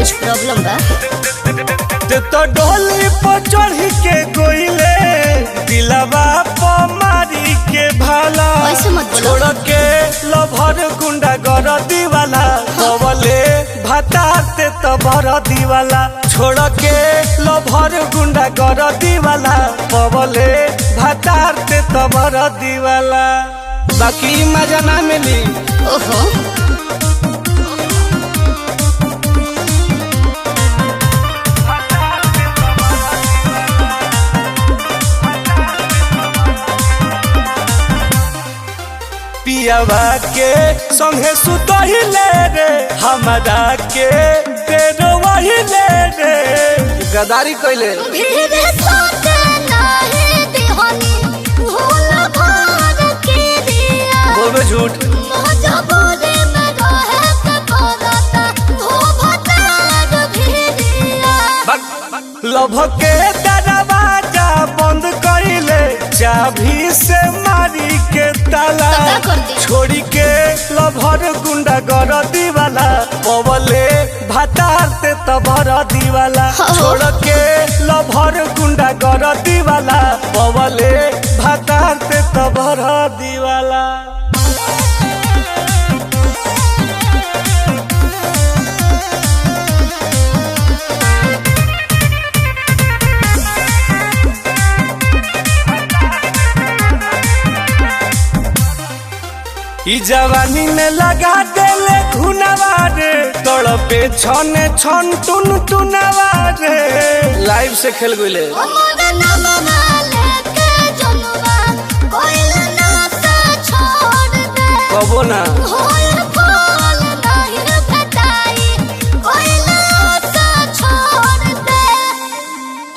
कुछ प्रॉब्लम बा। तो डोली पर चढ़ के गोइले दिलवा पर मारी के भाला ऐसे मत बोलो। छोड़ के लभर गुंडा गर दीवाला कवले भाताते तो भर दीवाला छोड़ के लभर गुंडा गर दीवाला कवले भाताते तो भर दीवाला बाकी मजा ना मिली। ओहो पियावा के संगे सुतहिले रे हमरा के तेरो वहिले रे गदारी कइले धीरे सोते नाही दिहनी भूल भर के दिया बोलबे झूठ मजबूरी में रहे के पड़ता वो भतार भी दिया। लभ के दरवाजा बंद कइले चाभी से मारी के ताला छोड़ी के लभर गुंडा गर दीवाला पवले भातारते तबर दीवाला छोड़ के लभर गुंडा गर दीवाला पवले भातारते तबर दीवाला। ई जवानी में लगा देले घुनावा रे तड़पे छने छन टुन टुनावा रे लाइव से खेल गइले हमर नाम माले के जनुआ कोइल ना से छोड़ दे कबो ना होय फल नहीं भेटाई कोइल से छोड़ दे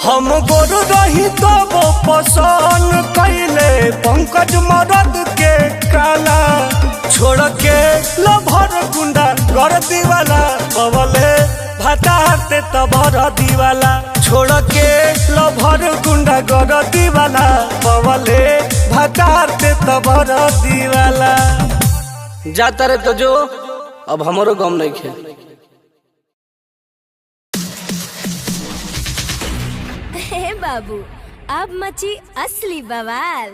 हम गोरु रही तो वो पसंद कइले पंकज मरद के काला छोड़ के लभर गुंडा गर दीवाला कवले भातारते तबर दीवाला छोड़ के लभर गुंडा गर दीवाला कवले भातारते तबर दीवाला जाता रे तो जो अब हमरो गम नहीं खे। हे बाबू अब मची असली बवाल।